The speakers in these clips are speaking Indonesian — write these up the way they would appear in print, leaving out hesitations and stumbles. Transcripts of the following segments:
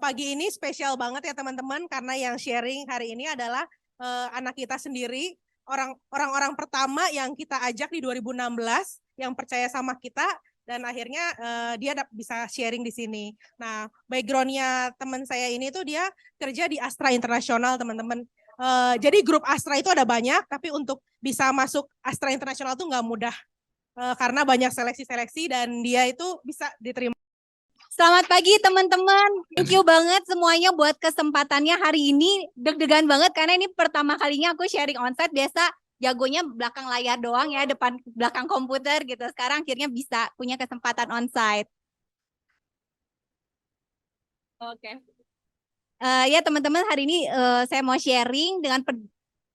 pagi ini spesial banget ya teman-teman, karena yang sharing hari ini adalah anak kita sendiri, orang-orang pertama yang kita ajak di 2016 yang percaya sama kita, dan akhirnya dia bisa sharing di sini. Nah, backgroundnya teman saya ini tuh dia kerja di Astra Internasional, teman-teman. Jadi grup Astra itu ada banyak, tapi untuk bisa masuk Astra Internasional tuh nggak mudah karena banyak seleksi-seleksi dan dia itu bisa diterima. Selamat pagi teman-teman, thank you banget semuanya buat kesempatannya hari ini. Deg-degan banget karena ini pertama kalinya aku sharing onsite. Biasa jagonya belakang layar doang ya, belakang komputer gitu. Sekarang akhirnya bisa punya kesempatan onsite. Oke. Ya teman-teman, hari ini saya mau sharing dengan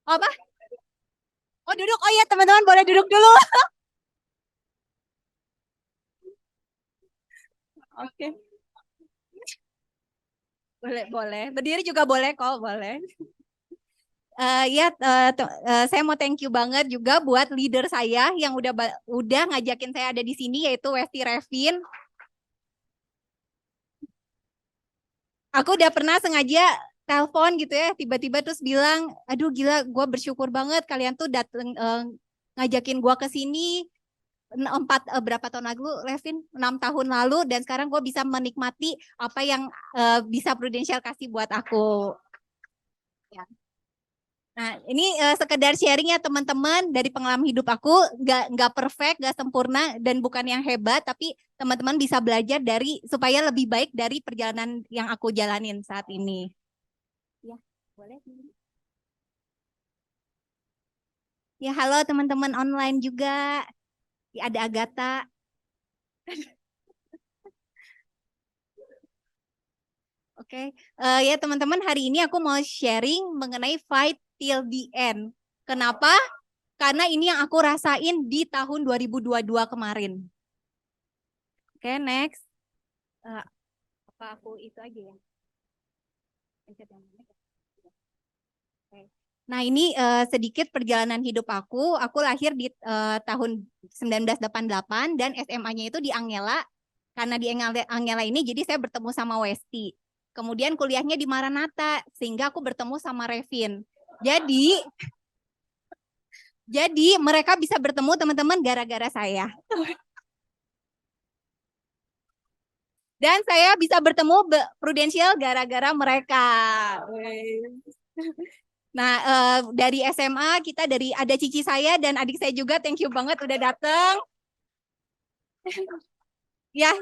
oh, apa? Oh duduk, oh ya teman-teman boleh duduk dulu. Oke. Boleh. Berdiri juga boleh kok, boleh. Saya mau thank you banget juga buat leader saya yang udah ngajakin saya ada di sini, yaitu Westi Revin. Aku udah pernah sengaja telepon gitu ya, tiba-tiba terus bilang, aduh gila, gue bersyukur banget kalian tuh dateng ngajakin gue ke sini berapa tahun lalu, Revin? 6 tahun lalu, dan sekarang gue bisa menikmati apa yang bisa Prudential kasih buat aku. Ya. Nah, ini sekedar sharing ya teman-teman dari pengalaman hidup aku, nggak perfect, nggak sempurna, dan bukan yang hebat, tapi teman-teman bisa belajar supaya lebih baik dari perjalanan yang aku jalanin saat ini. Ya, boleh. Ya, halo teman-teman online juga. Ya, ada Agatha. Oke, ya teman-teman, hari ini aku mau sharing mengenai fight till the end. Kenapa? Karena ini yang aku rasain di tahun 2022 kemarin. Oke, next. Apa aku itu aja ya? Nah, ini sedikit perjalanan hidup aku. Aku lahir di tahun 1988 dan SMA-nya itu di Angela. Karena di Angela ini jadi saya bertemu sama Westi. Kemudian kuliahnya di Maranatha sehingga aku bertemu sama Revin. Jadi mereka bisa bertemu teman-teman gara-gara saya. Dan saya bisa bertemu Prudential gara-gara mereka. Nah, dari SMA kita ada cici saya dan adik saya juga, thank you banget udah dateng. Ya,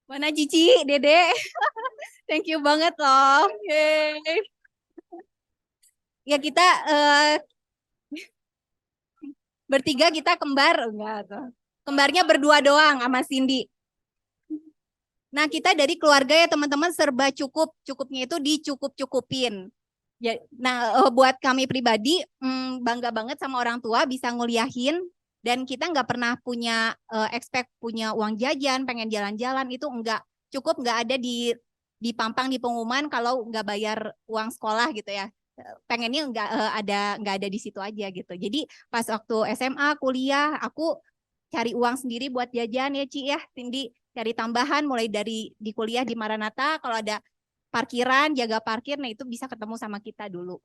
mana cici, dede, thank you banget loh. Yeay. Ya kita bertiga kita kembar, enggak tuh. Kembarnya berdua doang sama Cindy. Nah, kita dari keluarga ya teman-teman serba cukup, cukupnya itu dicukup-cukupin. Ya, nah, buat kami pribadi bangga banget sama orang tua bisa nguliahin, dan kita nggak pernah punya expect punya uang jajan, pengen jalan-jalan itu nggak ada dipampang di pengumuman kalau nggak bayar uang sekolah gitu ya. Pengennya nggak ada di situ aja gitu. Jadi pas waktu SMA kuliah aku cari uang sendiri buat jajan ya Ci ya, Cindy cari tambahan mulai dari di kuliah di Maranatha kalau ada parkiran, jaga parkir, nah itu bisa ketemu sama kita dulu.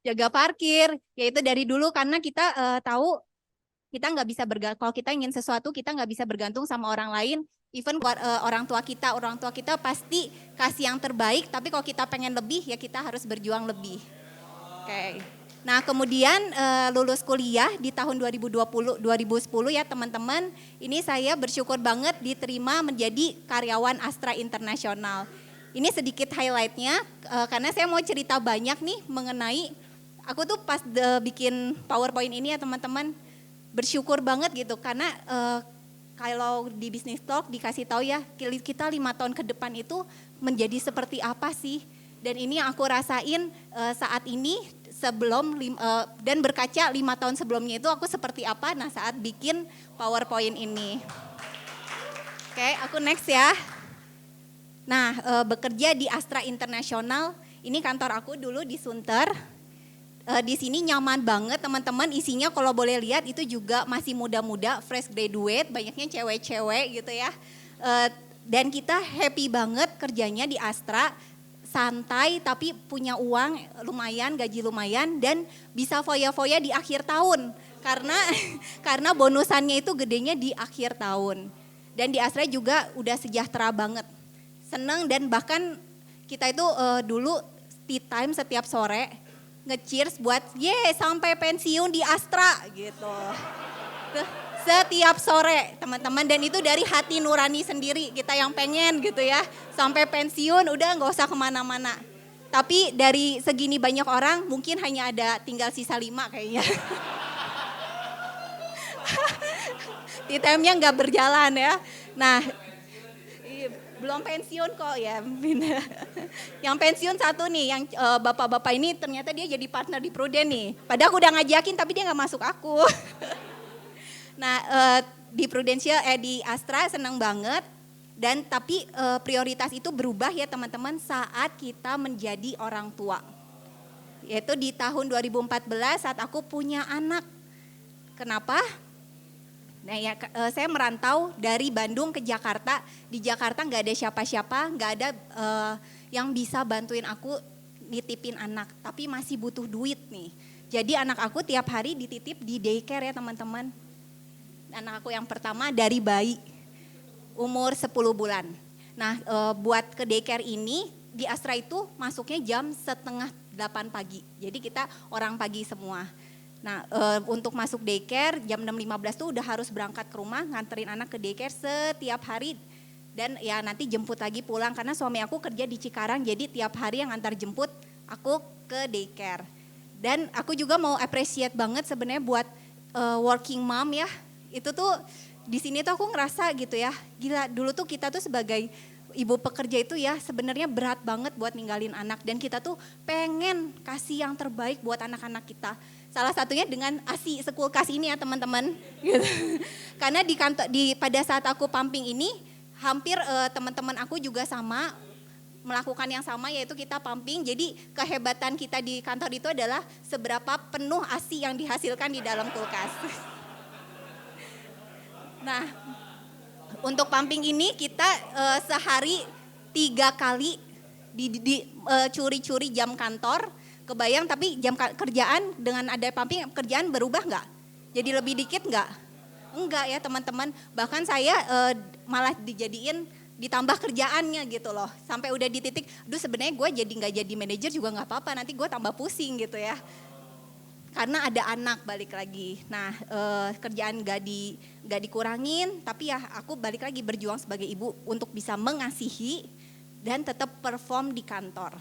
Jaga parkir, yaitu dari dulu karena kita tahu kita nggak bisa kalau kita ingin sesuatu kita nggak bisa bergantung sama orang lain. Even orang tua kita pasti kasih yang terbaik, tapi kalau kita pengen lebih ya kita harus berjuang lebih. Oke. Nah, kemudian lulus kuliah di tahun 2010 ya teman-teman. Ini saya bersyukur banget diterima menjadi karyawan Astra Internasional. Ini sedikit highlightnya karena saya mau cerita banyak nih mengenai aku tuh pas bikin PowerPoint ini ya teman-teman bersyukur banget gitu karena kalau di Business Talk dikasih tahu ya kita 5 tahun ke depan itu menjadi seperti apa sih, dan ini yang aku rasain saat ini dan berkaca 5 tahun sebelumnya itu aku seperti apa nah saat bikin PowerPoint ini. Oke, aku next ya. Nah, bekerja di Astra Internasional, ini kantor aku dulu di Sunter. Di sini nyaman banget teman-teman, isinya kalau boleh lihat itu juga masih muda-muda, fresh graduate, banyaknya cewek-cewek gitu ya. Dan kita happy banget kerjanya di Astra, santai tapi punya uang lumayan, gaji lumayan dan bisa foya-foya di akhir tahun. Karena bonusannya itu gedenya di akhir tahun. Dan di Astra juga udah sejahtera banget. Seneng dan bahkan kita itu dulu tea time setiap sore nge-cheers buat sampai pensiun di Astra gitu. Setiap sore teman-teman dan itu dari hati nurani sendiri kita yang pengen gitu ya. Sampai pensiun udah gak usah kemana-mana. Tapi dari segini banyak orang mungkin hanya ada tinggal sisa 5 kayaknya. Tea time-nya gak berjalan ya. Nah belum pensiun kok ya. Yang pensiun satu nih, yang bapak-bapak ini ternyata dia jadi partner di Prudent nih. Padahal aku udah ngajakin tapi dia gak masuk aku. Nah di Prudential di Astra senang banget dan tapi prioritas itu berubah ya teman-teman saat kita menjadi orang tua. Yaitu di tahun 2014 saat aku punya anak. Kenapa? Nah ya saya merantau dari Bandung ke Jakarta. Di Jakarta nggak ada siapa-siapa, nggak ada yang bisa bantuin aku nitipin anak. Tapi masih butuh duit nih. Jadi anak aku tiap hari dititip di daycare ya teman-teman. Anak aku yang pertama dari bayi, umur 10 bulan. Nah buat ke daycare ini di Astra itu masuknya jam 7:30 pagi. Jadi kita orang pagi semua. Nah untuk masuk daycare jam 6.15 tuh udah harus berangkat ke rumah nganterin anak ke daycare setiap hari. Dan ya nanti jemput lagi pulang karena suami aku kerja di Cikarang jadi tiap hari yang antar jemput aku ke daycare. Dan aku juga mau appreciate banget sebenarnya buat working mom ya. Itu tuh di sini tuh aku ngerasa gitu ya, gila dulu tuh kita tuh sebagai ibu pekerja itu ya sebenarnya berat banget buat ninggalin anak dan kita tuh pengen kasih yang terbaik buat anak-anak kita. Salah satunya dengan ASI sekulkas ini ya teman-teman. Gitu. Karena pada saat aku pumping ini hampir teman-teman aku juga sama melakukan yang sama yaitu kita pumping. Jadi kehebatan kita di kantor itu adalah seberapa penuh ASI yang dihasilkan di dalam kulkas. Nah, untuk pumping ini kita sehari 3 kali curi-curi jam kantor. Kebayang tapi jam kerjaan dengan ada pumping kerjaan berubah nggak? Jadi lebih dikit nggak? Enggak ya teman-teman. Bahkan saya malah dijadiin ditambah kerjaannya gitu loh. Sampai udah di titik, sebenarnya gue jadi nggak jadi manajer juga nggak apa-apa. Nanti gue tambah pusing gitu ya. Karena ada anak balik lagi. Nah kerjaan gak dikurangin tapi ya aku balik lagi berjuang sebagai ibu untuk bisa mengasihi dan tetap perform di kantor.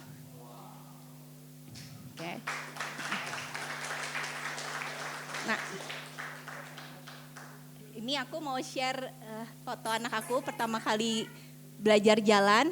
Oke. Nah ini aku mau share foto anak aku pertama kali belajar jalan.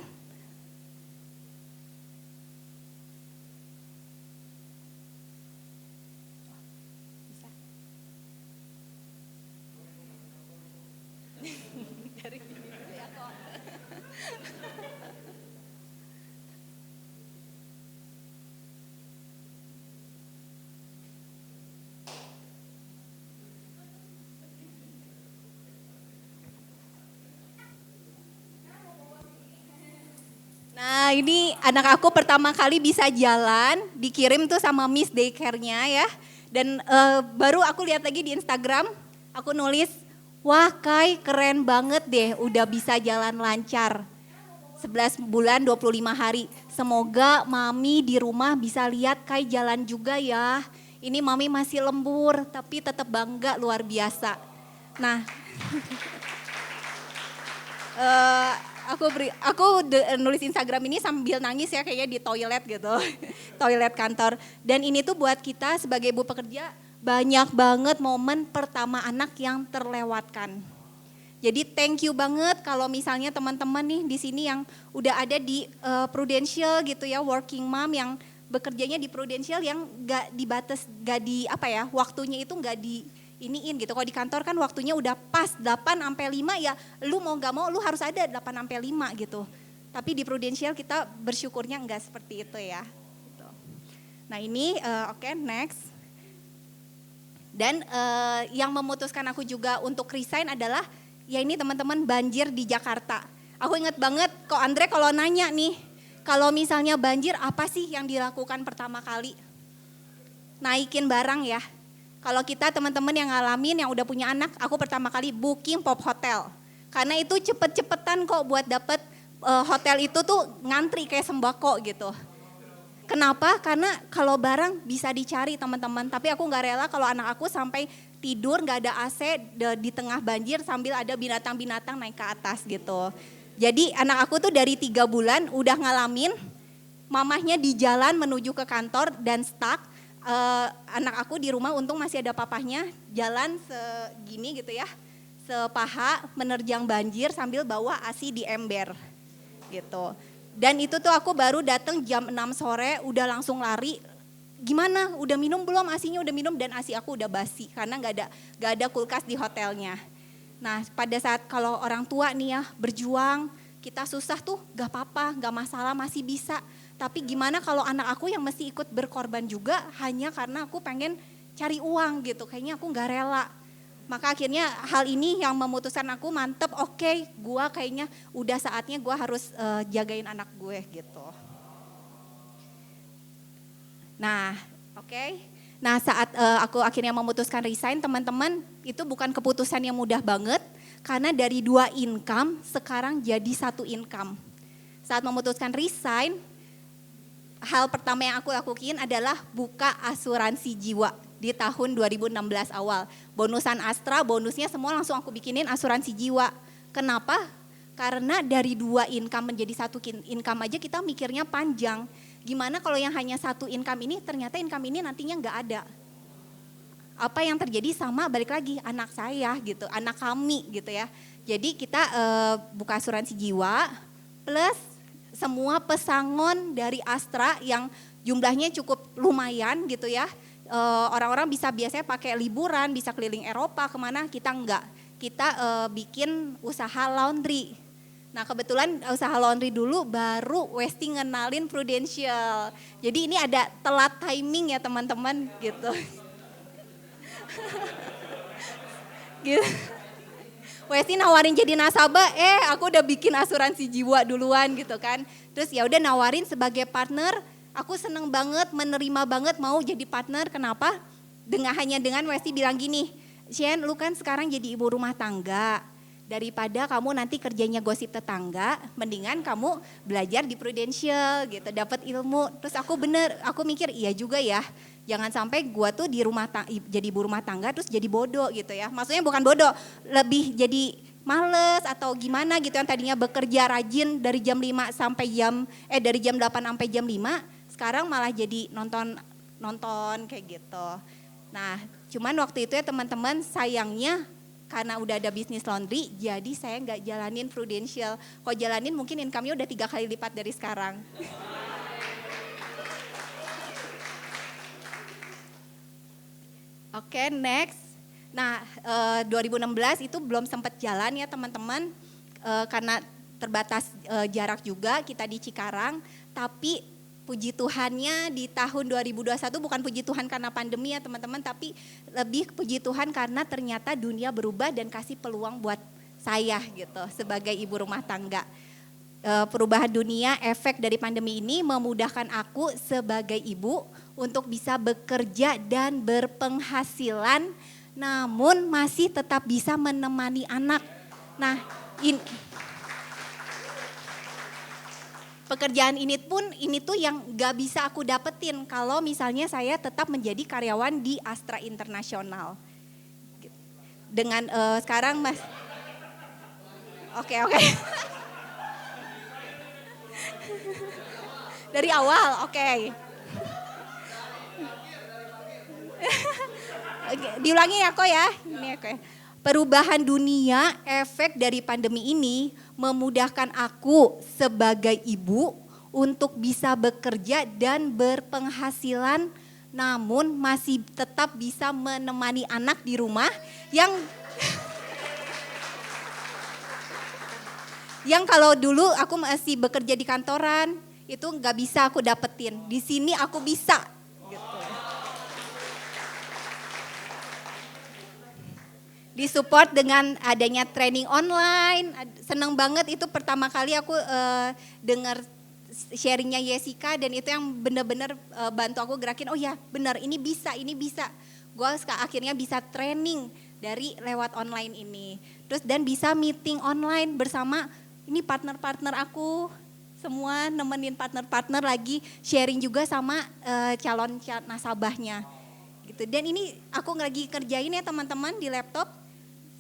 Nah ini anak aku pertama kali bisa jalan, dikirim tuh sama Miss Daycare-nya ya. Dan baru aku lihat lagi di Instagram, aku nulis, wah Kai keren banget deh udah bisa jalan lancar. 11 bulan 25 hari, semoga mami di rumah bisa lihat Kai jalan juga ya. Ini mami masih lembur tapi tetap bangga luar biasa. Nah aku nulis Instagram ini sambil nangis ya kayaknya di toilet gitu. Toilet kantor. Dan ini tuh buat kita sebagai ibu pekerja banyak banget momen pertama anak yang terlewatkan. Jadi thank you banget kalau misalnya teman-teman nih di sini yang udah ada di Prudential gitu ya, working mom yang bekerjanya di Prudential yang waktunya itu gak di iniin gitu. Kalau di kantor kan waktunya udah pas 8 sampai 5 ya lu mau gak mau lu harus ada 8 sampai 5 gitu. Tapi di Prudential kita bersyukurnya enggak seperti itu ya. Gitu. Nah ini oke, next. Dan yang memutuskan aku juga untuk resign adalah ya ini teman-teman banjir di Jakarta. Aku inget banget kok Andre kalau nanya nih, kalau misalnya banjir apa sih yang dilakukan pertama kali? Naikin barang ya. Kalau kita teman-teman yang ngalamin, yang udah punya anak, aku pertama kali booking pop hotel. Karena itu cepet-cepetan kok buat dapet hotel itu tuh ngantri kayak sembako gitu. Kenapa? Karena kalau barang bisa dicari teman-teman. Tapi aku gak rela kalau anak aku sampai tidur gak ada AC di tengah banjir sambil ada binatang-binatang naik ke atas gitu. Jadi anak aku tuh dari 3 bulan udah ngalamin mamahnya di jalan menuju ke kantor dan stuck. Anak aku di rumah untung masih ada papahnya jalan segini gitu ya, sepaha menerjang banjir sambil bawa ASI di ember gitu. Dan itu tuh aku baru datang jam 6 sore udah langsung lari. Gimana? Udah minum belum? ASInya udah minum dan ASI aku udah basi karena gak ada kulkas di hotelnya. Nah pada saat kalau orang tua nih ya berjuang, kita susah tuh gak apa-apa, gak masalah, masih bisa. Tapi gimana kalau anak aku yang mesti ikut berkorban juga hanya karena aku pengen cari uang gitu. Kayaknya aku gak rela. Maka akhirnya hal ini yang memutuskan aku mantep, oke, gue kayaknya udah saatnya gue harus jagain anak gue gitu. Nah oke. Nah saat aku akhirnya memutuskan resign teman-teman, itu bukan keputusan yang mudah banget. Karena dari 2 income sekarang jadi 1 income. Saat memutuskan resign, hal pertama yang aku lakuin adalah buka asuransi jiwa di tahun 2016 awal. Bonusan Astra, bonusnya semua langsung aku bikinin asuransi jiwa. Kenapa? Karena dari 2 income menjadi 1 income aja kita mikirnya panjang. Gimana kalau yang hanya 1 income ini ternyata income ini nantinya nggak ada. Apa yang terjadi sama balik lagi anak saya gitu, anak kami gitu ya. Jadi kita buka asuransi jiwa plus semua pesangon dari Astra yang jumlahnya cukup lumayan gitu ya. Orang-orang bisa biasanya pakai liburan, bisa keliling Eropa kemana, kita enggak. Kita bikin usaha laundry. Nah kebetulan usaha laundry dulu baru Westi ngenalin Prudential. Jadi ini ada telat timing ya teman-teman gitu. Gitu. Westi nawarin jadi nasabah, aku udah bikin asuransi jiwa duluan gitu kan. Terus ya udah nawarin sebagai partner, aku seneng banget, menerima banget mau jadi partner. Kenapa? Hanya dengan Westi bilang gini, Shen lu kan sekarang jadi ibu rumah tangga. Daripada kamu nanti kerjanya gosip tetangga, mendingan kamu belajar di Prudential gitu, dapat ilmu. Terus aku mikir iya juga ya. Jangan sampai gua tuh di jadi ibu rumah tangga terus jadi bodoh gitu ya. Maksudnya bukan bodoh, lebih jadi males atau gimana gitu yang tadinya bekerja rajin dari jam 5 sampai dari jam 8 sampai jam 5, sekarang malah jadi nonton kayak gitu. Nah, cuman waktu itu ya teman-teman sayangnya karena udah ada bisnis laundry, jadi saya nggak jalanin Prudential. Kalau jalanin mungkin income-nya udah 3 kali lipat dari sekarang. Oke, next. Nah, 2016 itu belum sempat jalan ya teman-teman, karena terbatas jarak juga kita di Cikarang. Tapi puji Tuhannya di tahun 2021 bukan puji Tuhan karena pandemi ya teman-teman, tapi lebih puji Tuhan karena ternyata dunia berubah dan kasih peluang buat saya gitu sebagai ibu rumah tangga. Perubahan dunia, efek dari pandemi ini memudahkan aku sebagai ibu untuk bisa bekerja dan berpenghasilan, namun masih tetap bisa menemani anak. Nah, pekerjaan ini tuh yang gak bisa aku dapetin kalau misalnya saya tetap menjadi karyawan di Astra International. Dengan sekarang mas, oke. Dari awal, oke. Diulangi ya kok ya. Ini ya kok ya. Perubahan dunia, efek dari pandemi ini memudahkan aku sebagai ibu untuk bisa bekerja dan berpenghasilan, namun masih tetap bisa menemani anak di rumah yang kalau dulu aku masih bekerja di kantoran itu nggak bisa aku dapetin. Di sini aku bisa. Gitu. disupport dengan adanya training online. Seneng banget itu pertama kali aku dengar sharingnya Jessica dan itu yang benar-benar bantu aku gerakin, oh ya benar ini bisa. Gue akhirnya bisa training dari lewat online ini. Terus dan bisa meeting online bersama ini partner-partner aku, semua nemenin partner-partner lagi sharing juga sama calon nasabahnya. Gitu. Dan ini aku lagi kerjain ya teman-teman di laptop,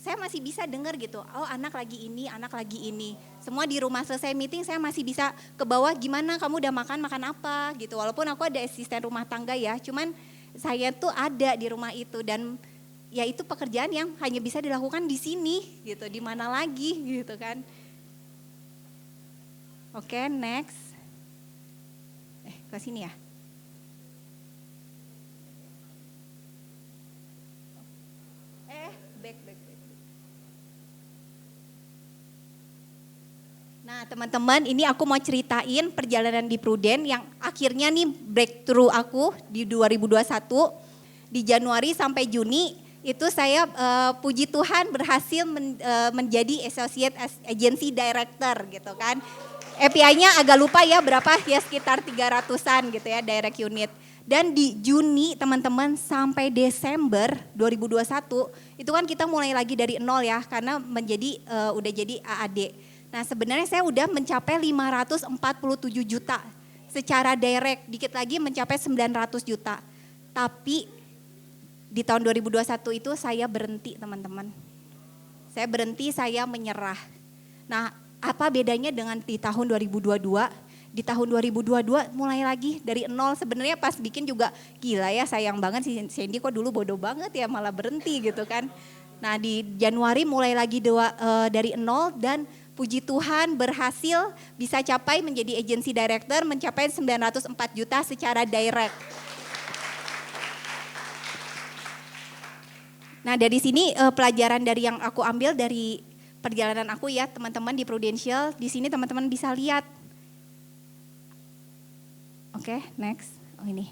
saya masih bisa dengar gitu, oh anak lagi ini. Semua di rumah selesai meeting saya masih bisa ke bawah, gimana kamu udah makan apa gitu. Walaupun aku ada asisten rumah tangga ya, cuman saya tuh ada di rumah itu dan ya itu pekerjaan yang hanya bisa dilakukan di sini gitu, di mana lagi gitu kan. Oke, next. Ke sini ya. Back. Nah teman-teman, ini aku mau ceritain perjalanan di Prudent yang akhirnya nih breakthrough aku di 2021. Di Januari sampai Juni itu saya puji Tuhan berhasil menjadi Associate Agency Director gitu kan. API-nya agak lupa ya berapa ya, sekitar 300-an gitu ya direct unit. Dan di Juni teman-teman sampai Desember 2021 itu kan kita mulai lagi dari nol ya karena udah jadi AAD. Nah sebenarnya saya udah mencapai 547 juta secara direct, dikit lagi mencapai 900 juta. Tapi di tahun 2021 itu saya berhenti teman-teman. Saya berhenti, saya menyerah. Nah apa bedanya dengan di tahun 2022? Di tahun 2022 mulai lagi dari nol. Sebenarnya pas bikin juga gila ya, sayang banget si Sandy kok dulu bodoh banget ya malah berhenti gitu kan. Nah di Januari mulai lagi dari nol dan puji Tuhan berhasil bisa capai menjadi agency director, mencapai 904 juta secara direct. Nah dari sini pelajaran dari yang aku ambil dari perjalanan aku ya teman-teman di Prudential, di sini teman-teman bisa lihat. Oke, next. Oh ini.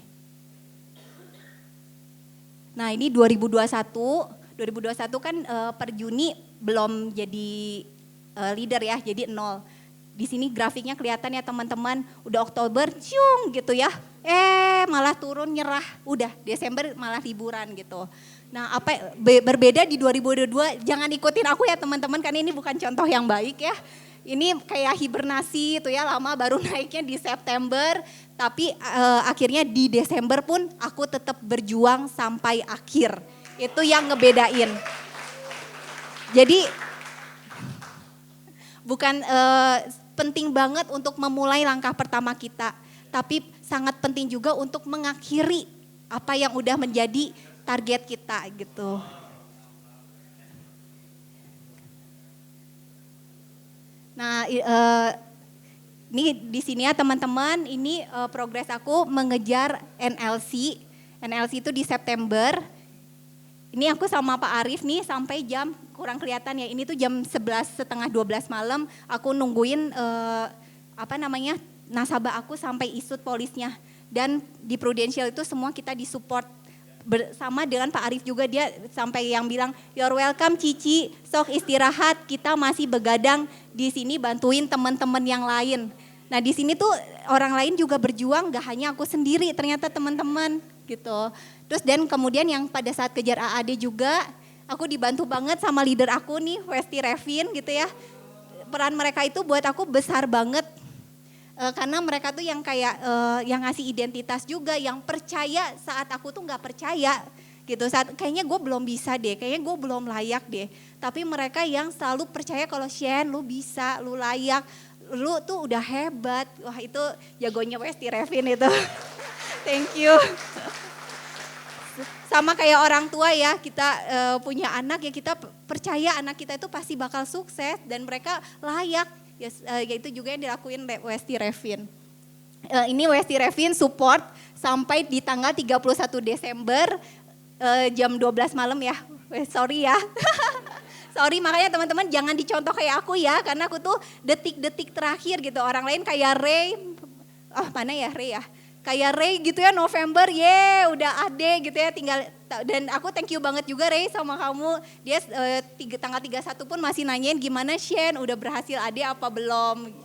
Nah ini 2021 kan per Juni belum jadi leader ya, jadi nol. Di sini grafiknya kelihatan ya teman-teman, udah Oktober ciung gitu ya. Malah turun nyerah, udah Desember malah liburan gitu. Nah apa berbeda di 2022, jangan ikutin aku ya teman-teman karena ini bukan contoh yang baik ya. Ini kayak hibernasi itu ya, lama baru naiknya di September, tapi akhirnya di Desember pun aku tetap berjuang sampai akhir. Itu yang ngebedain. Jadi bukan penting banget untuk memulai langkah pertama kita, tapi sangat penting juga untuk mengakhiri apa yang udah menjadi target kita gitu. Nah, ini di sini ya teman-teman, ini progres aku mengejar NLC. NLC itu di September. Ini aku sama Pak Arif nih sampai jam kurang kelihatan ya. Ini tuh jam 11:30-12 malam aku nungguin nasabah aku sampai isut polisnya. Dan di Prudential itu semua kita disupport bersama dengan Pak Arif juga, dia sampai yang bilang you're welcome Cici, sok istirahat, kita masih begadang di sini bantuin teman-teman yang lain. Nah di sini tuh orang lain juga berjuang, gak hanya aku sendiri ternyata teman-teman gitu. Terus dan kemudian yang pada saat kejar AAD juga aku dibantu banget sama leader aku nih Westi Revin gitu ya. Peran mereka itu buat aku besar banget. Karena mereka tuh yang kayak yang ngasih identitas juga, yang percaya saat aku tuh nggak percaya gitu, saat kayaknya gue belum bisa deh, kayaknya gue belum layak deh, tapi mereka yang selalu percaya kalau Shen lu bisa, lu layak, lu tuh udah hebat. Wah itu jagonya Westi Revin itu. Thank you. Sama kayak orang tua ya, kita punya anak ya, kita percaya anak kita itu pasti bakal sukses dan mereka layak. Ya itu juga yang dilakuin Westi Revin. Ini Westi Revin support sampai di tanggal 31 Desember jam 12 malam ya. Sorry ya. Sorry, makanya teman-teman jangan dicontoh kayak aku ya, karena aku tuh detik-detik terakhir gitu. Orang lain kayak Ray, mana ya Ray ya? Kayak Ray gitu ya, November udah ade gitu ya, tinggal Dan aku thank you banget juga Ray sama kamu. Dia tanggal 31 pun masih nanyain gimana Shen udah berhasil AD apa belum.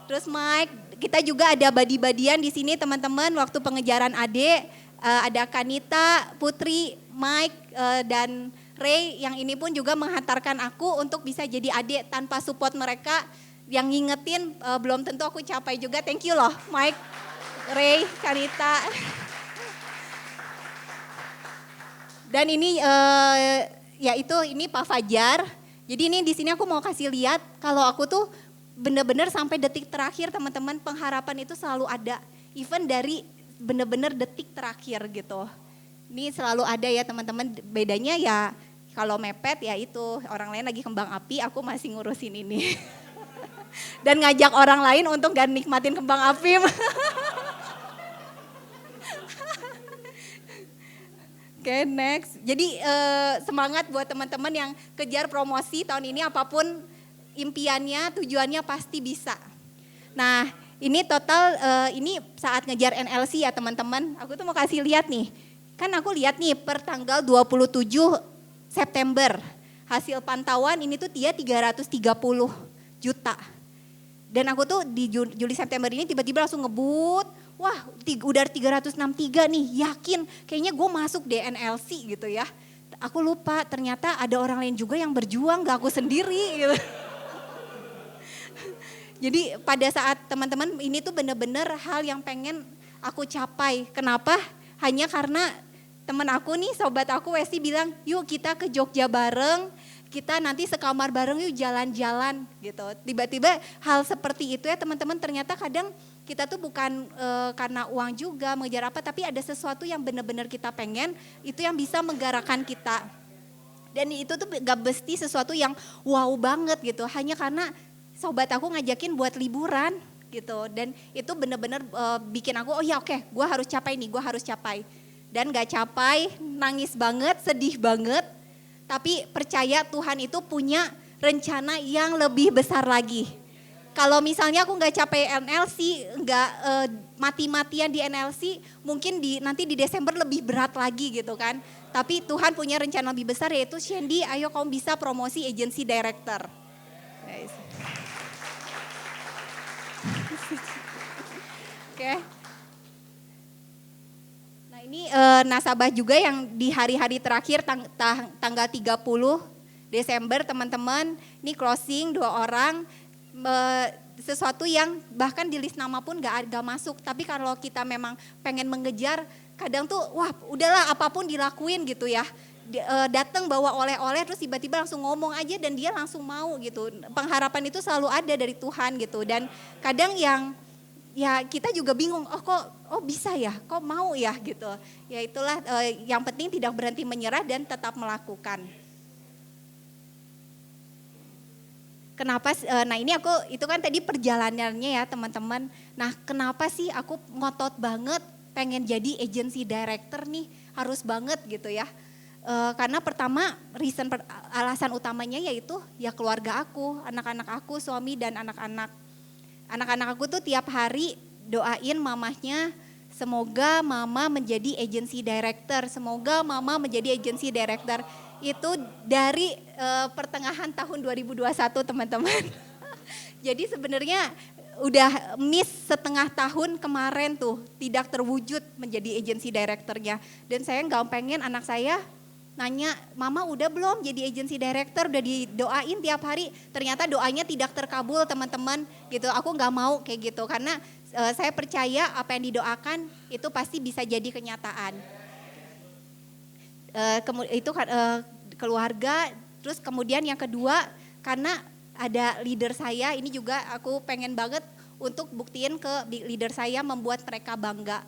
Terus Mike, kita juga ada badi-badian di sini teman-teman waktu pengejaran AD. Ada Kanita, Putri, Mike, dan Ray yang ini pun juga menghantarkan aku untuk bisa jadi adik. Tanpa support mereka yang ngingetin belum tentu aku capai juga. Thank you loh Mike, Ray, Kanita. Dan ini ini Pak Fajar. Jadi ini di sini aku mau kasih lihat kalau aku tuh bener-bener sampai detik terakhir teman-teman, pengharapan itu selalu ada. Even dari bener-bener detik terakhir gitu. Ini selalu ada ya teman-teman. Bedanya ya kalau mepet ya itu orang lain lagi kembang api, aku masih ngurusin ini. Dan ngajak orang lain untuk gak nikmatin kembang api. Oke, next. Jadi semangat buat teman-teman yang kejar promosi tahun ini, apapun impiannya, tujuannya pasti bisa. Nah, ini total ini saat ngejar NLC ya teman-teman. Aku tuh mau kasih lihat nih. Kan aku lihat nih per tanggal 27 September. Hasil pantauan ini tuh dia 330 juta. Dan aku tuh di Juli September ini tiba-tiba langsung ngebut. Wah udah 363 nih, yakin kayaknya gue masuk DNLC gitu ya. Aku lupa ternyata ada orang lain juga yang berjuang, gak aku sendiri gitu. Jadi pada saat teman-teman ini tuh bener-bener hal yang pengen aku capai. Kenapa? Hanya karena teman aku nih, sobat aku Westi bilang yuk kita ke Jogja bareng. Kita nanti sekamar bareng yuk jalan-jalan gitu. Tiba-tiba hal seperti itu ya teman-teman, ternyata kadang kita tuh bukan karena uang juga mengejar apa, tapi ada sesuatu yang benar-benar kita pengen, itu yang bisa menggerakkan kita. Dan itu tuh gak mesti sesuatu yang wow banget gitu, hanya karena sobat aku ngajakin buat liburan gitu. Dan itu benar-benar bikin aku, oh ya oke, gue harus capai nih, gue harus capai. Dan gak capai, nangis banget, sedih banget. Tapi percaya Tuhan itu punya rencana yang lebih besar lagi. Kalau misalnya aku nggak capai NLC, nggak mati-matian di NLC, mungkin nanti di Desember lebih berat lagi gitu kan. Tapi Tuhan punya rencana lebih besar, yaitu Shandy, ayo kamu bisa promosi agency director. Guys. Oke. Ini nasabah juga yang di hari-hari terakhir tanggal 30 Desember teman-teman, ini closing 2 orang, sesuatu yang bahkan di list nama pun gak masuk, tapi kalau kita memang pengen mengejar, kadang tuh wah udahlah apapun dilakuin gitu ya, datang bawa oleh-oleh terus tiba-tiba langsung ngomong aja dan dia langsung mau gitu. Pengharapan itu selalu ada dari Tuhan gitu, dan kadang yang ya kita juga bingung, oh bisa ya, kok mau ya gitu. Ya itulah yang penting tidak berhenti menyerah dan tetap melakukan. Kenapa, nah ini itu kan tadi perjalanannya ya teman-teman. Nah kenapa sih aku ngotot banget pengen jadi agency director nih, harus banget gitu ya. Karena pertama alasan utamanya yaitu ya keluarga aku, anak-anak aku, suami dan anak-anak. Anak-anak aku tuh tiap hari doain mamahnya, semoga mama menjadi agency director, semoga mama menjadi agency director. Itu dari pertengahan tahun 2021 teman-teman. Jadi sebenarnya udah miss setengah tahun kemarin tuh tidak terwujud menjadi agency directornya. Dan saya nggak pengen anak saya nanya, mama udah belum jadi agency director, udah didoain tiap hari, ternyata doanya tidak terkabul teman-teman gitu. Aku nggak mau kayak gitu, karena saya percaya apa yang didoakan itu pasti bisa jadi kenyataan. Itu keluarga, terus kemudian yang kedua karena ada leader saya, ini juga aku pengen banget untuk buktiin ke leader saya, membuat mereka bangga.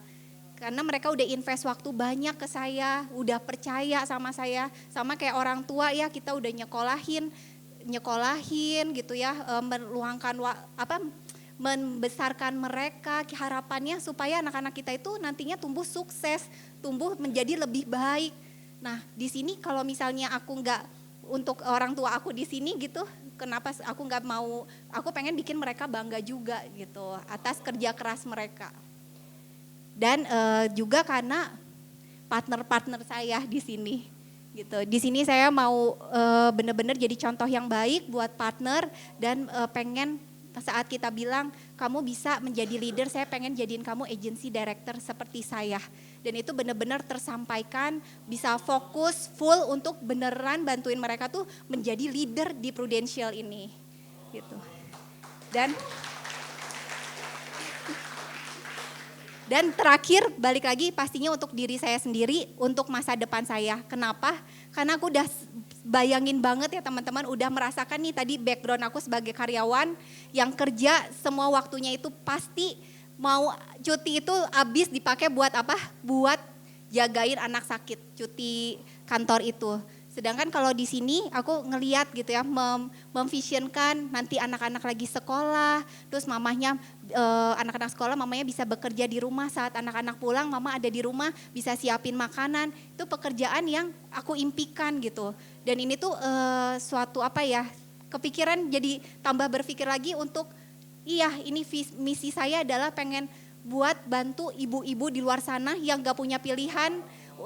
Karena mereka udah invest waktu banyak ke saya, udah percaya sama saya, sama kayak orang tua ya, kita udah nyekolahin gitu ya, meluangkan membesarkan mereka, harapannya supaya anak-anak kita itu nantinya tumbuh sukses, tumbuh menjadi lebih baik. Nah di sini kalau misalnya aku nggak, untuk orang tua aku di sini gitu, kenapa aku nggak mau, aku pengen bikin mereka bangga juga gitu atas kerja keras mereka. Dan juga karena partner-partner saya di sini. Gitu. Di sini saya mau benar-benar jadi contoh yang baik buat partner dan pengen saat kita bilang kamu bisa menjadi leader, saya pengen jadiin kamu agency director seperti saya. Dan itu benar-benar tersampaikan, bisa fokus full untuk beneran bantuin mereka tuh menjadi leader di Prudential ini. Gitu. Dan terakhir balik lagi pastinya untuk diri saya sendiri, untuk masa depan saya. Kenapa? Karena aku udah bayangin banget ya teman-teman, udah merasakan nih tadi background aku sebagai karyawan yang kerja semua waktunya itu pasti mau cuti itu habis dipakai buat apa? Buat jagain anak sakit, cuti kantor itu. Sedangkan kalau di sini aku ngeliat gitu ya, memvisionkan nanti anak-anak lagi sekolah, terus mamahnya anak-anak sekolah mamanya bisa bekerja di rumah, saat anak-anak pulang mama ada di rumah bisa siapin makanan. Itu pekerjaan yang aku impikan gitu. Dan ini tuh suatu apa ya, kepikiran jadi tambah berpikir lagi untuk iya ini misi saya adalah pengen buat bantu ibu-ibu di luar sana yang gak punya pilihan,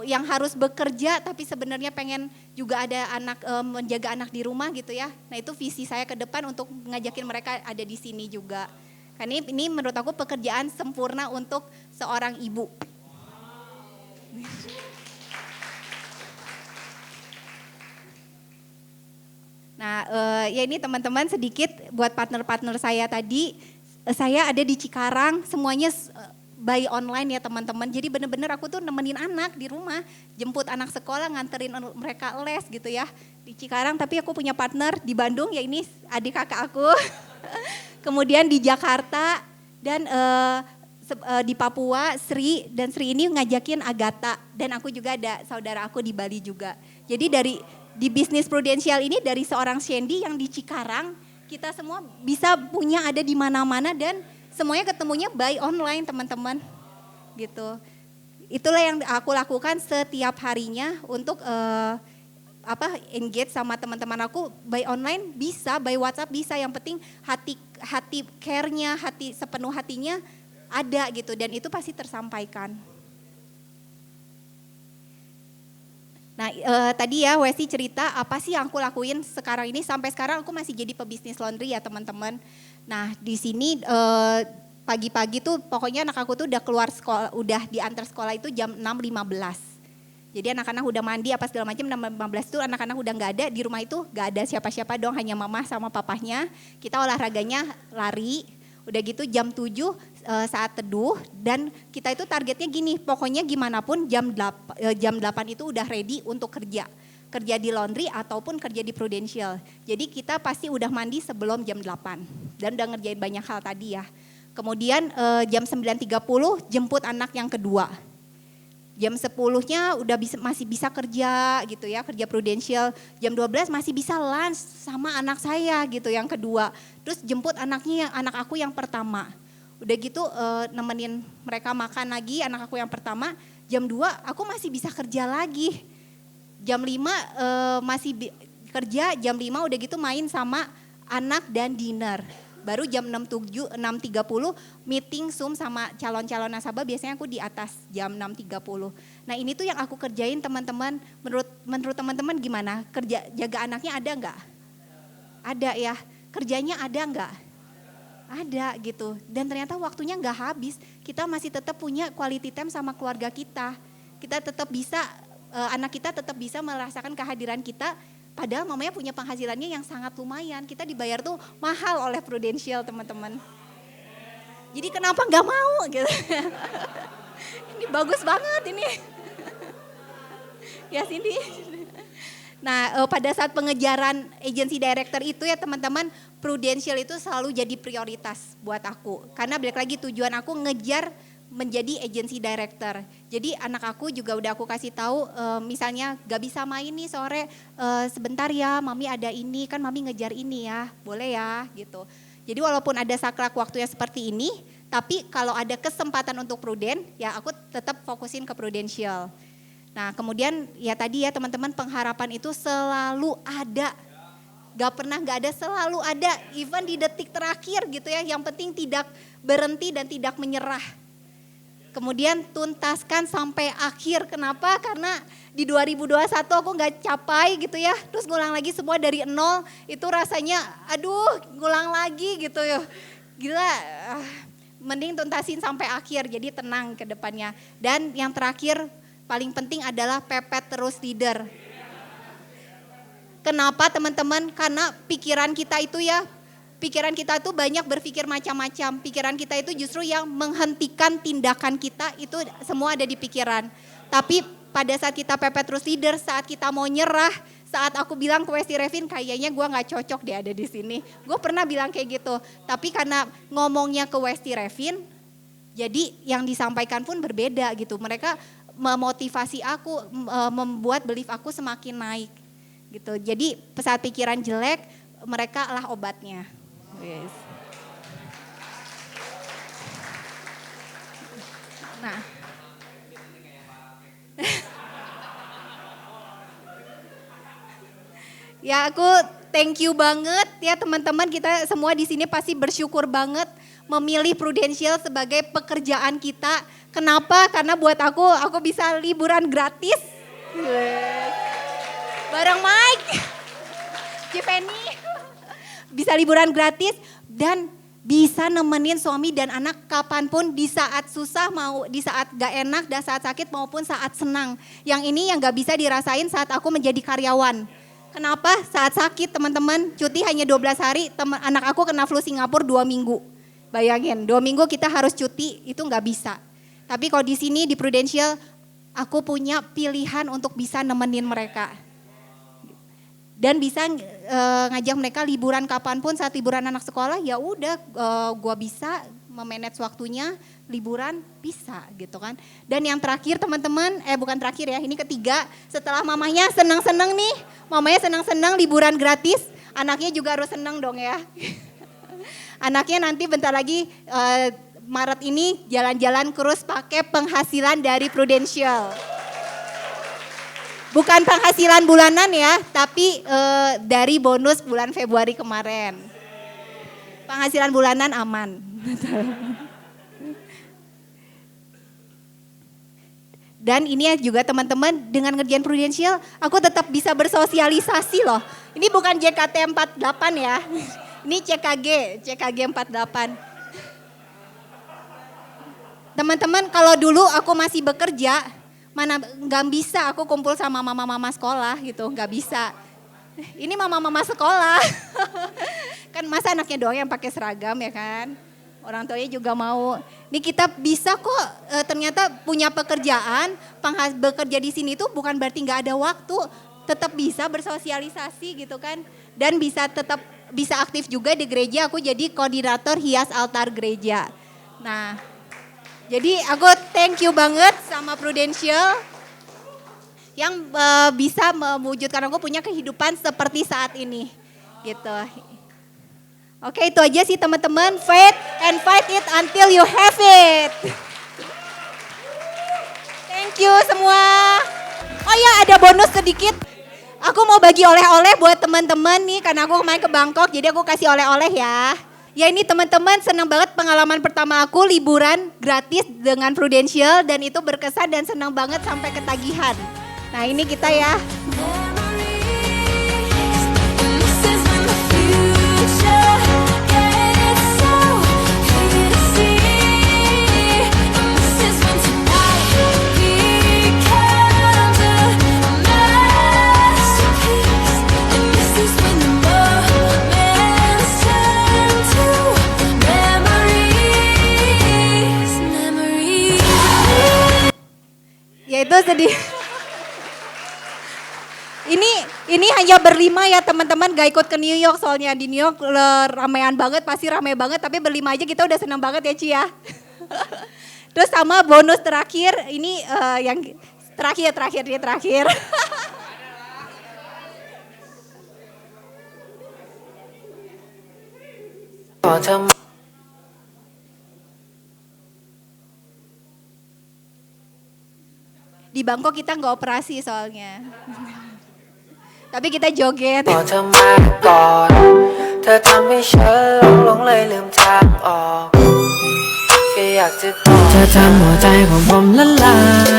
yang harus bekerja tapi sebenarnya pengen juga ada anak menjaga anak di rumah gitu ya. Nah itu visi saya ke depan untuk ngajakin mereka ada di sini juga. Karena ini menurut aku pekerjaan sempurna untuk seorang ibu. Nah ya ini teman-teman sedikit buat partner-partner saya tadi. Saya ada di Cikarang, semuanya by online ya teman-teman. Jadi benar-benar aku tuh nemenin anak di rumah, jemput anak sekolah, nganterin mereka les gitu ya di Cikarang. Tapi aku punya partner di Bandung, ya ini adik kakak aku. Kemudian di Jakarta dan di Papua Sri, dan Sri ini ngajakin Agatha, dan aku juga ada saudara aku di Bali juga. Jadi di bisnis Prudential ini dari seorang Shandy yang di Cikarang, kita semua bisa punya ada di mana-mana dan semuanya ketemunya by online teman-teman gitu. Itulah yang aku lakukan setiap harinya untuk engage sama teman-teman aku by online bisa, by WhatsApp bisa. Yang penting hati care-nya, hati sepenuh hatinya ada gitu dan itu pasti tersampaikan. Nah tadi ya Wesi cerita apa sih yang aku lakuin sekarang ini, sampai sekarang aku masih jadi pebisnis laundry ya teman-teman. Nah di sini pagi-pagi tuh pokoknya anak aku tuh udah keluar sekolah, udah diantar sekolah itu jam 6.15. Jadi anak-anak udah mandi apa segala macam, 6.15 tuh anak-anak udah gak ada, di rumah itu gak ada siapa-siapa dong, hanya mama sama papahnya. Kita olahraganya lari, udah gitu jam 7 saat teduh dan kita itu targetnya gini, pokoknya gimana pun jam 8 itu udah ready untuk kerja di laundry ataupun kerja di Prudential. Jadi kita pasti udah mandi sebelum jam 8 dan udah ngerjain banyak hal tadi ya. Kemudian jam 9.30 jemput anak yang kedua. Jam 10-nya udah masih bisa kerja gitu ya, kerja Prudential. Jam 12 masih bisa lunch sama anak saya gitu yang kedua. Terus jemput anak aku yang pertama. Udah gitu nemenin mereka makan lagi anak aku yang pertama. Jam 2 aku masih bisa kerja lagi. Jam 5 masih kerja, jam 5 udah gitu main sama anak dan dinner. Baru jam 6.30 meeting Zoom sama calon-calon nasabah, biasanya aku di atas jam 6.30. Nah ini tuh yang aku kerjain teman-teman, menurut teman-teman gimana? Jaga anaknya ada enggak? Ada ya, kerjanya ada enggak? Ada gitu, dan ternyata waktunya enggak habis, kita masih tetap punya quality time sama keluarga kita. Kita tetap bisa, anak kita tetap bisa merasakan kehadiran kita. Padahal mamanya punya penghasilannya yang sangat lumayan. Kita dibayar tuh mahal oleh Prudential teman-teman. Jadi kenapa gak mau gitu. Ini bagus banget ini. Ya Cindy. Nah pada saat pengejaran agency director itu ya teman-teman, Prudential itu selalu jadi prioritas buat aku. Karena balik lagi tujuan aku ngejar menjadi agency director. Jadi anak aku juga udah aku kasih tahu misalnya gak bisa main nih sore sebentar ya, mami ada ini, kan mami ngejar ini ya, boleh ya gitu. Jadi walaupun ada saklek waktunya seperti ini, tapi kalau ada kesempatan untuk Prudent, ya aku tetap fokusin ke Prudential. Nah kemudian ya tadi ya teman-teman, pengharapan itu selalu ada. Gak pernah gak ada, selalu ada, even di detik terakhir gitu ya, yang penting tidak berhenti dan tidak menyerah. Kemudian tuntaskan sampai akhir. Kenapa? Karena di 2021 aku nggak capai gitu ya. Terus ngulang lagi semua dari nol. Itu rasanya aduh ngulang lagi gitu ya. Gila. Mending tuntasin sampai akhir. Jadi tenang ke depannya. Dan yang terakhir paling penting adalah pepet terus leader. Kenapa teman-teman? Karena pikiran kita itu banyak berpikir macam-macam. Pikiran kita itu justru yang menghentikan tindakan kita itu semua ada di pikiran. Tapi pada saat kita pepet terus leader, saat kita mau nyerah, saat aku bilang ke Westi Revin kayaknya gue gak cocok deh ada di sini. Gue pernah bilang kayak gitu. Tapi karena ngomongnya ke Westi Revin, jadi yang disampaikan pun berbeda gitu. Mereka memotivasi aku, membuat belief aku semakin naik gitu. Jadi saat pikiran jelek, mereka lah obatnya. Yes. Nah, ya aku thank you banget ya teman-teman, kita semua di sini pasti bersyukur banget memilih Prudential sebagai pekerjaan kita. Kenapa? Karena buat aku bisa liburan gratis. Yes. Bareng Mike, Cipeni. Bisa liburan gratis dan bisa nemenin suami dan anak kapanpun di saat susah, mau di saat gak enak, dan saat sakit maupun saat senang. Yang ini yang gak bisa dirasain saat aku menjadi karyawan. Kenapa? Saat sakit teman-teman, cuti hanya 12 hari, anak aku kena flu Singapura 2 minggu. Bayangin, 2 minggu kita harus cuti, itu gak bisa. Tapi kalau di sini di Prudential, aku punya pilihan untuk bisa nemenin mereka. Dan bisa ngajak mereka liburan kapanpun, saat liburan anak sekolah ya udah gua bisa memanage waktunya, liburan bisa gitu kan. Dan yang terakhir teman-teman, bukan terakhir ya, ini ketiga, setelah mamanya senang-senang nih, mamanya senang-senang liburan gratis, anaknya juga harus senang dong ya. Anaknya nanti bentar lagi Maret ini jalan-jalan kurus pakai penghasilan dari Prudential. Bukan penghasilan bulanan ya, tapi dari bonus bulan Februari kemarin. Penghasilan bulanan aman. Dan ini juga teman-teman, dengan ngerjain Prudential, aku tetap bisa bersosialisasi loh. Ini bukan JKT 48 ya, ini CKG 48. Teman-teman, kalau dulu aku masih bekerja, mana nggak bisa aku kumpul sama mama-mama sekolah gitu, nggak bisa. Ini mama-mama sekolah, kan masa anaknya doang yang pakai seragam ya kan, orang tuanya juga mau. Ini kita bisa kok ternyata punya pekerjaan, bekerja di sini tuh bukan berarti nggak ada waktu, tetap bisa bersosialisasi gitu kan, dan tetap bisa aktif juga di gereja. Aku jadi koordinator hias altar gereja. Nah, jadi aku thank you banget sama Prudential yang bisa mewujudkan aku punya kehidupan seperti saat ini gitu. Oke, itu aja sih teman-teman, faith and fight it until you have it. Thank you semua. Oh ya, ada bonus sedikit. Aku mau bagi oleh-oleh buat teman-teman nih, karena aku kemarin ke Bangkok, jadi aku kasih oleh-oleh ya. Ya ini teman-teman, senang banget pengalaman pertama aku liburan gratis dengan Prudential, dan itu berkesan dan senang banget sampai ketagihan. Nah ini kita ya. Ya itu sedih. Ini hanya berlima ya teman-teman, gak ikut ke New York soalnya di New York ramean banget, pasti rame banget, tapi berlima aja kita udah senang banget ya Ci ya. Terus sama bonus terakhir, ini yang terakhir. Di Bangkok kita nggak operasi soalnya. Tapi kita joget. อยากจะบอกเธอทำหัวใจของผมละลา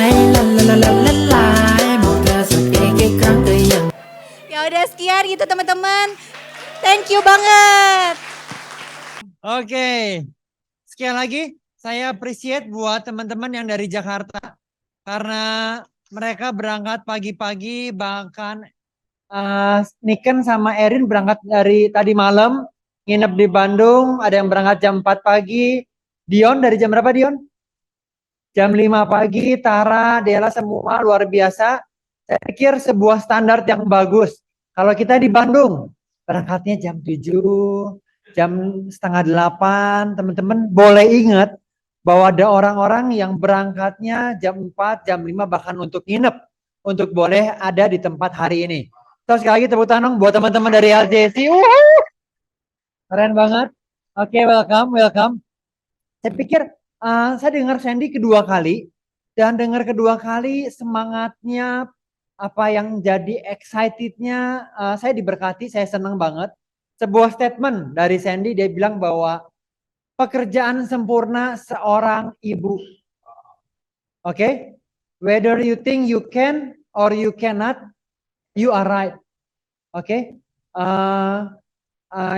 ยละละละละละลายบอกเธอสักกี่ครั้งก็ยัง Ya udah sekian gitu teman-teman. Thank you banget. Oke. Sekian lagi saya appreciate buat teman-teman yang dari Jakarta. Karena mereka berangkat pagi-pagi, bahkan Niken sama Erin berangkat dari tadi malam, nginep di Bandung, ada yang berangkat jam 4 pagi. Dion dari jam berapa Dion? Jam 5 pagi, Tara, Dela semua luar biasa. Saya pikir sebuah standar yang bagus. Kalau kita di Bandung, berangkatnya jam 7, jam setengah 8, teman-teman boleh ingat bahwa ada orang-orang yang berangkatnya jam 4, jam 5 bahkan untuk nginep, untuk boleh ada di tempat hari ini. Terus sekali lagi tepuk tangan buat teman-teman dari LJC. Keren banget. Oke, welcome. Saya pikir saya dengar Sandy kedua kali dan dengar kedua kali semangatnya, apa yang jadi excitednya, saya diberkati, saya senang banget. Sebuah statement dari Sandy, dia bilang bahwa pekerjaan sempurna seorang ibu. Oke? Whether you think you can or you cannot, you are right. Oke?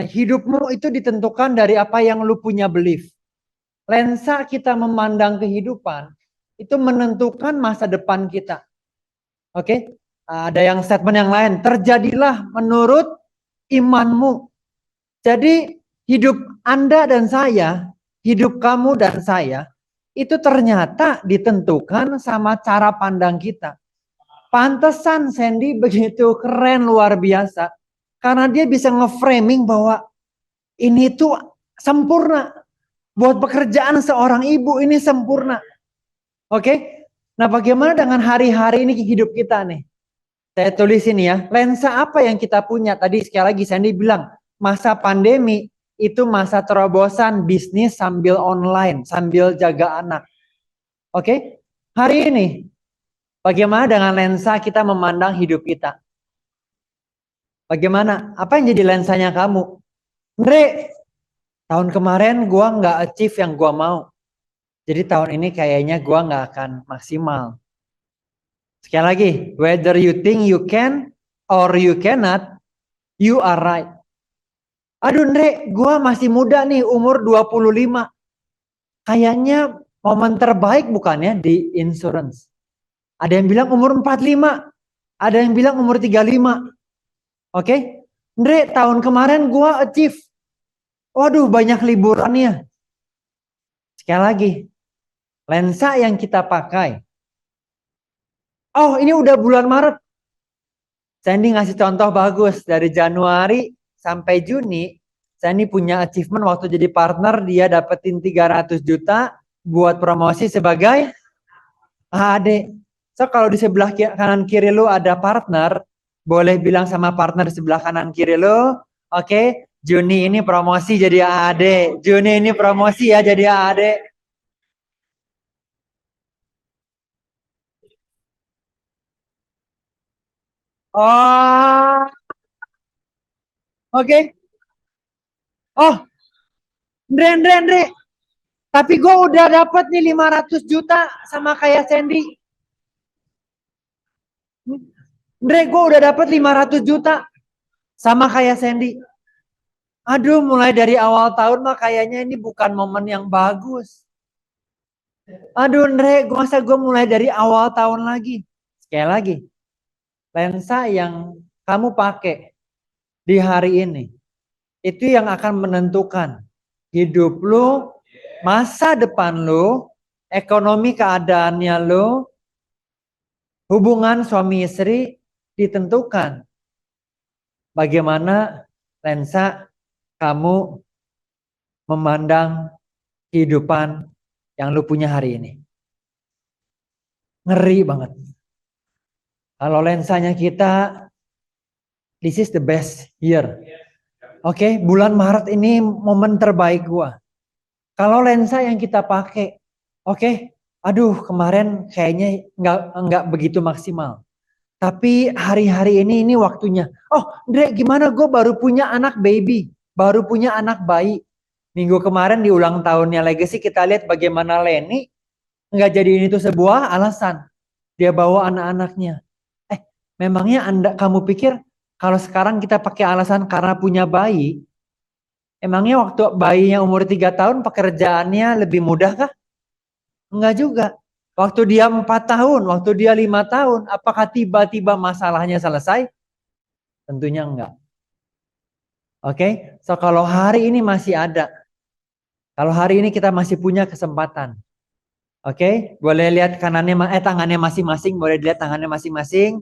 Hidupmu itu ditentukan dari apa yang lu punya belief. Lensa kita memandang kehidupan itu menentukan masa depan kita. Oke? Ada yang statement yang lain, terjadilah menurut imanmu. Jadi hidup Anda dan saya, hidup kamu dan saya, itu ternyata ditentukan sama cara pandang kita. Pantesan Sandy begitu keren, luar biasa. Karena dia bisa nge-framing bahwa ini tuh sempurna. Buat pekerjaan seorang ibu ini sempurna. Oke? Nah bagaimana dengan hari-hari ini hidup kita nih? Saya tulis ini ya, lensa apa yang kita punya? Tadi sekali lagi Sandy bilang, masa pandemi itu masa terobosan bisnis sambil online, sambil jaga anak. Oke? Hari ini, bagaimana dengan lensa kita memandang hidup kita? Bagaimana? Apa yang jadi lensanya kamu? Andre, tahun kemarin gua nggak achieve yang gua mau. Jadi tahun ini kayaknya gua nggak akan maksimal. Sekali lagi, whether you think you can or you cannot, you are right. Aduh Andre, gua masih muda nih, umur 25. Kayaknya momen terbaik bukannya di insurance. Ada yang bilang umur 45, ada yang bilang umur 35. Oke? Andre, tahun kemarin gua achieve. Waduh, banyak liburannya. Sekali lagi, lensa yang kita pakai. Oh, ini udah bulan Maret. Sandy ngasih contoh bagus. Dari Januari sampai Juni, Sandy punya achievement waktu jadi partner, dia dapetin 300 juta buat promosi sebagai AD. So, kalau di sebelah kanan kiri lu ada partner, boleh bilang sama partner di sebelah kanan kiri lu, oke, Juni ini promosi jadi AD. Juni ini promosi ya jadi AD. Oh, oke. Oh, Andre. Tapi gue udah dapet nih 500 juta sama kayak Sandy. Andre, gue udah dapet 500 juta sama kayak Sandy. Aduh, mulai dari awal tahun mah kayaknya ini bukan momen yang bagus. Aduh, Andre, masa gue mulai dari awal tahun lagi. Sekali lagi, lensa yang kamu pakai di hari ini, itu yang akan menentukan hidup lu, masa depan lu, ekonomi keadaannya lu, hubungan suami istri ditentukan. Bagaimana lensa kamu memandang kehidupan yang lu punya hari ini. Ngeri banget. Kalau lensanya kita, this is the best year. Oke, bulan Maret ini momen terbaik gua. Kalau lensa yang kita pakai, oke, aduh kemarin kayaknya nggak begitu maksimal. Tapi hari-hari ini waktunya. Oh, Andre, gimana gue baru punya anak baby, baru punya anak bayi. Minggu kemarin di ulang tahunnya Legacy kita lihat bagaimana Leni nggak jadiin itu sebuah alasan. Dia bawa anak-anaknya. Memangnya kamu pikir kalau sekarang kita pakai alasan karena punya bayi, emangnya waktu bayinya umur 3 tahun pekerjaannya lebih mudah kah? Enggak juga. Waktu dia 4 tahun, waktu dia 5 tahun, apakah tiba-tiba masalahnya selesai? Tentunya enggak. Oke, so kalau hari ini masih ada, kalau hari ini kita masih punya kesempatan, oke, boleh lihat tangannya masing-masing, boleh dilihat tangannya masing-masing,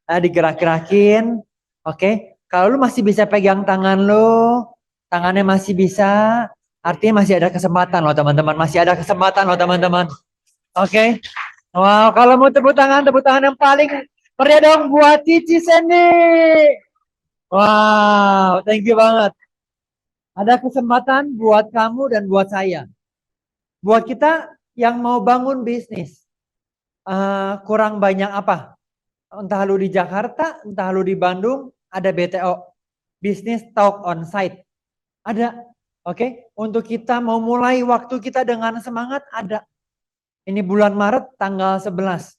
digerak-gerakin, oke. Kalau lu masih bisa pegang tangan lu, tangannya masih bisa, artinya masih ada kesempatan loh teman-teman, masih ada kesempatan loh teman-teman, oke. Wow, kalau mau tepuk tangan yang paling meriah dong buat Cici Sandy. Wow, thank you banget. Ada kesempatan buat kamu dan buat saya. Buat kita yang mau bangun bisnis. Kurang banyak apa? Entah lu di Jakarta, entah lu di Bandung, ada BTO. Business Talk on Site. Ada. Oke, untuk kita mau mulai waktu kita dengan semangat, ada. Ini bulan Maret tanggal 11.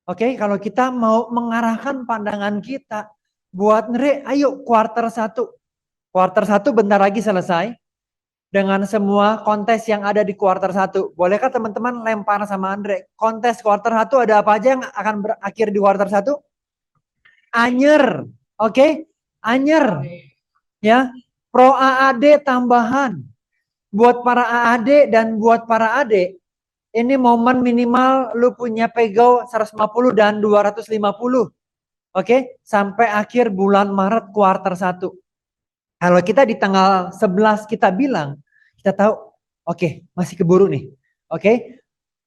Oke, kalau kita mau mengarahkan pandangan kita buat ayo kuarter 1. Kuarter 1 bentar lagi selesai dengan semua kontes yang ada di kuarter 1. Bolehkah teman-teman lempar sama Andre? Kontes kuarter 1 ada apa aja yang akan berakhir di kuarter 1? Anyer. Oke? Anyer. Ya. Pro AAD tambahan. Buat para AAD dan buat para AD. Ini momen minimal lu punya pegau 150 dan 250. Oke? Sampai akhir bulan Maret kuarter 1. Kalau kita di tanggal 11 kita bilang, kita tahu, oke, masih keburu nih. Oke,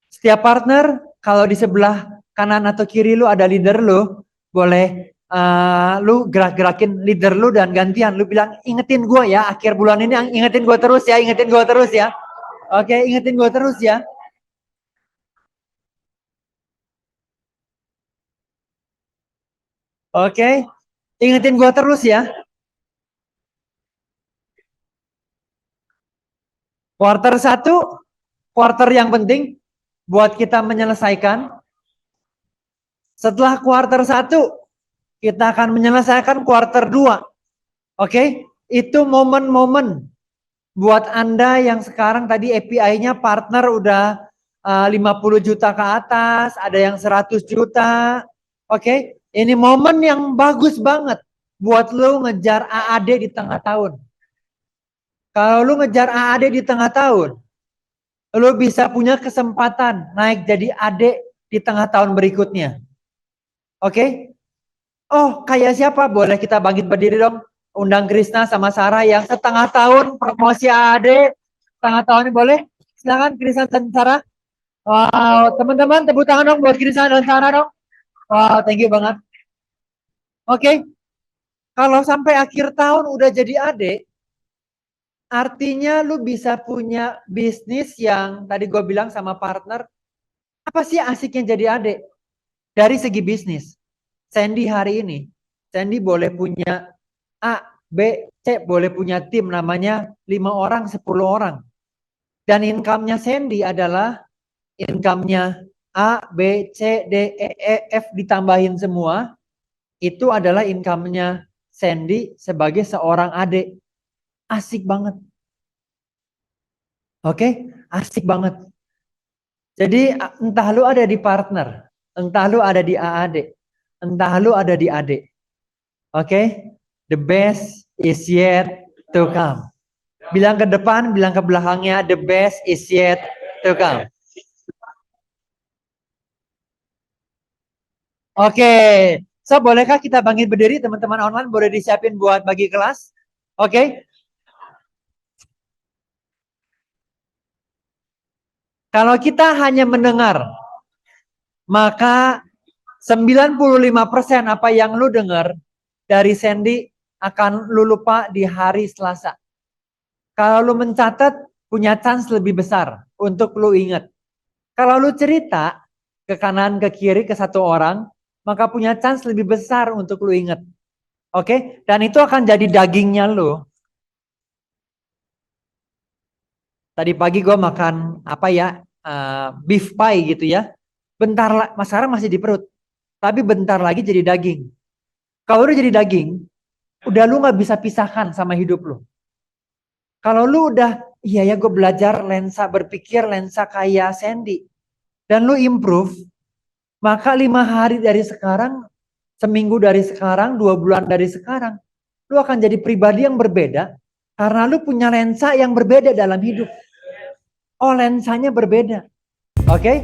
setiap partner, kalau di sebelah kanan atau kiri lu ada leader lu, boleh lu gerak-gerakin leader lu dan gantian. Lu bilang, ingetin gue ya, akhir bulan ini ingetin gue terus ya, ingetin gue terus ya. Oke, ingetin gue terus ya. Oke, ingetin gue terus ya. Quarter 1, quarter yang penting buat kita menyelesaikan. Setelah quarter 1, kita akan menyelesaikan quarter 2. Oke, itu momen-momen buat Anda yang sekarang tadi API-nya partner udah 50 juta ke atas, ada yang 100 juta. Oke, ini momen yang bagus banget buat lo ngejar AAD di tengah tahun. Kalau lu ngejar AAD di tengah tahun, lu bisa punya kesempatan naik jadi AD di tengah tahun berikutnya. Oke? Oh, kayak siapa? Boleh kita bangkit berdiri dong. Undang Krisna sama Sarah yang setengah tahun promosi AAD. Setengah tahun ini boleh? Silakan Krisna dan Sarah. Wow, teman-teman tepuk tangan dong buat Krisna dan Sarah dong. Wow, thank you banget. Oke. Kalau sampai akhir tahun udah jadi AD, artinya lu bisa punya bisnis yang tadi gue bilang sama partner, apa sih asiknya jadi adik? Dari segi bisnis, Sandy hari ini, Sandy boleh punya A, B, C, boleh punya tim namanya 5 orang, 10 orang. Dan income-nya Sandy adalah income-nya A, B, C, D, E, F ditambahin semua, itu adalah income-nya Sandy sebagai seorang adik. Asik banget. Oke, asik banget. Jadi entah lu ada di partner, entah lu ada di AAD, entah lu ada di AD. Oke, the best is yet to come. Bilang ke depan, bilang ke belakangnya, the best is yet to come. Oke, so bolehkah kita bangkit berdiri, teman-teman online boleh disiapin buat bagi kelas? Oke. Kalau kita hanya mendengar, maka 95% apa yang lu dengar dari Sandy akan lu lupa di hari Selasa. Kalau lu mencatat, punya chance lebih besar untuk lu ingat. Kalau lu cerita ke kanan, ke kiri, ke satu orang, maka punya chance lebih besar untuk lu ingat. Oke? Dan itu akan jadi dagingnya lu. Tadi pagi gue makan apa ya, beef pie gitu ya. Bentar sekarang masih di perut, tapi bentar lagi jadi daging. Kalau udah jadi daging, udah lu nggak bisa pisahkan sama hidup lu. Kalau lu udah, iya ya gue belajar berpikir lensa kayak Sandy, dan lu improve, maka 5 hari dari sekarang, seminggu dari sekarang, 2 bulan dari sekarang, lu akan jadi pribadi yang berbeda karena lu punya lensa yang berbeda dalam hidup. Oh, lensanya berbeda. Oke?